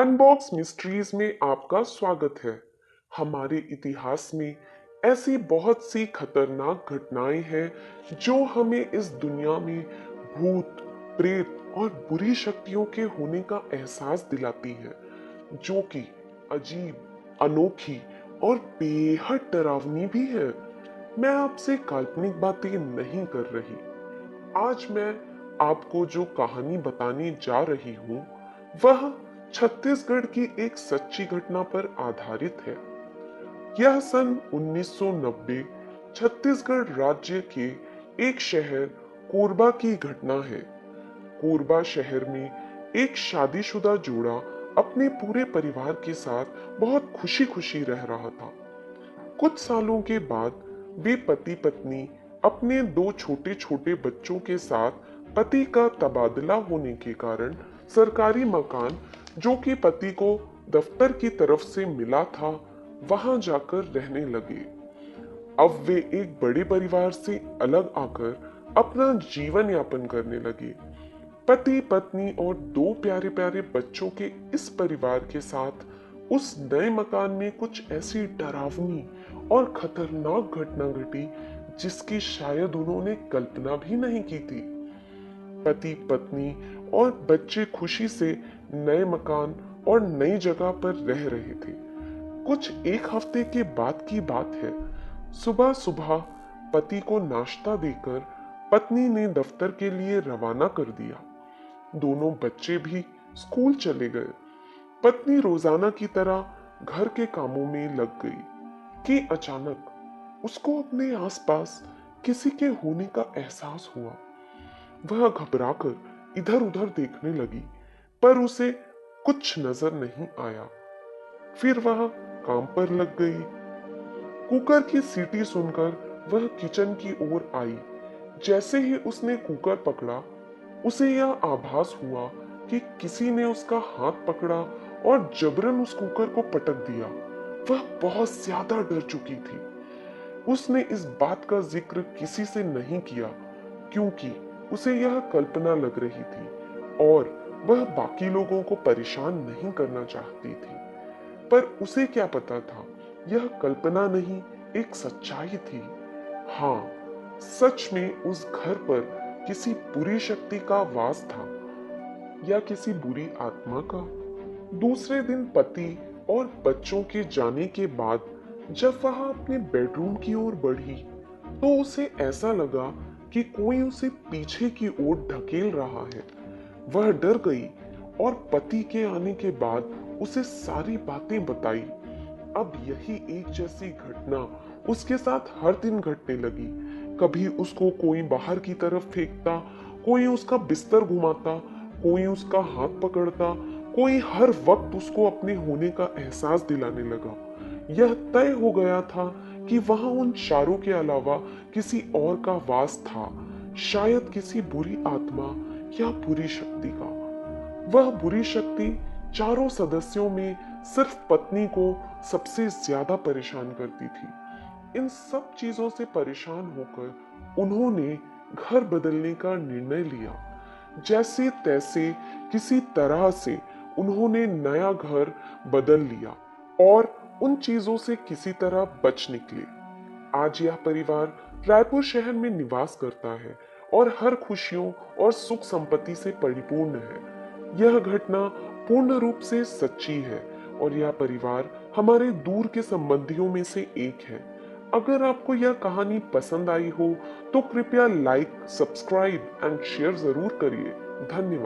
Unbox mysteries में आपका स्वागत है। हमारे इतिहास में ऐसी बहुत सी खतरनाक घटनाएं हैं जो हमें इस दुनिया में भूत, प्रेत और बुरी शक्तियों के होने का एहसास दिलाती है, जो कि अजीब, अनोखी और बेहद डरावनी भी है। मैं आपसे काल्पनिक बातें नहीं कर रही। आज मैं आपको जो कहानी बताने जा रही हूँ वह छत्तीसगढ़ की एक सच्ची घटना पर आधारित है। यह सन 1990 छत्तीसगढ़ राज्य के एक शहर कोरबा की घटना है। कोरबा शहर में एक शादीशुदा जोड़ा अपने पूरे परिवार के साथ बहुत खुशी खुशी रह रहा था। कुछ सालों के बाद वे पति पत्नी अपने दो छोटे छोटे बच्चों के साथ पति का तबादला होने के कारण सरकारी मकान जो कि पति को दफ्तर की तरफ से मिला था वहां जाकर रहने लगे। अब वे एक बड़े परिवार से अलग आकर अपना जीवन यापन करने लगे। पति पत्नी और दो प्यारे प्यारे बच्चों के इस परिवार के साथ उस नए मकान में कुछ ऐसी डरावनी और खतरनाक घटना घटी जिसकी शायद उन्होंने कल्पना भी नहीं की थी। पति पत्नी और बच्चे खुशी से नए मकान और नई जगह पर रह रहे थे। कुछ एक हफ्ते के बाद की बात है। सुबह सुबह पति को नाश्ता देकर पत्नी ने दफ्तर के लिए रवाना कर दिया। दोनों बच्चे भी स्कूल चले गए। पत्नी रोजाना की तरह घर के कामों में लग गई कि अचानक उसको अपने आसपास किसी के होने का एहसास हुआ। वह घबराकर इधर उधर देखने लगी, पर उसे कुछ नजर नहीं आया। फिर वह काम पर लग गई। कुकर की सीटी सुनकर वह किचन की ओर आई। जैसे ही उसने कुकर पकड़ा, उसे यह आभास हुआ कि किसी ने उसका हाथ पकड़ा और जबरन उस कुकर को पटक दिया। वह बहुत ज्यादा डर चुकी थी। उसने इस बात का जिक्र किसी से नहीं किया क्योंकि उसे यह कल्पना लग रही थी और वह बाकी लोगों को परेशान नहीं करना चाहती थी। पर उसे क्या पता था, यह कल्पना नहीं, एक सच्चाई थी। हाँ, सच में उस घर पर किसी बुरी शक्ति का वास था या किसी बुरी आत्मा का। दूसरे दिन पति और बच्चों के जाने के बाद जब वह अपने बेडरूम की ओर बढ़ी तो उसे ऐसा लगा कि कोई उसे पीछे की ओर ढकेल रहा है। वह डर गई और पति के आने के बाद उसे सारी बातें बताई। अब यही एक जैसी घटना उसके साथ हर दिन घटने लगी। कभी उसको कोई बाहर की तरफ फेंकता, कोई उसका बिस्तर घुमाता, कोई उसका हाथ पकड़ता, कोई हर वक्त उसको अपने होने का एहसास दिलाने लगा। यह तय हो गया था कि वहां उन चारों के अलावा किसी और का वास था, शायद किसी बुरी आत्मा या बुरी शक्ति का। वह बुरी शक्ति चारों सदस्यों में सिर्फ पत्नी को सबसे ज्यादा परेशान करती थी। इन सब चीजों से परेशान होकर उन्होंने घर बदलने का निर्णय लिया। जैसे तैसे किसी तरह से उन्होंने नया घर बदल लिया और उन चीजों से किसी तरह बच निकले। आज यह परिवार रायपुर शहर में निवास करता है और हर खुशियों और सुख संपत्ति से परिपूर्ण है। यह घटना पूर्ण रूप से सच्ची है और यह परिवार हमारे दूर के संबंधियों में से एक है। अगर आपको यह कहानी पसंद आई हो तो कृपया लाइक, सब्सक्राइब एंड शेयर जरूर करिए। धन्यवाद।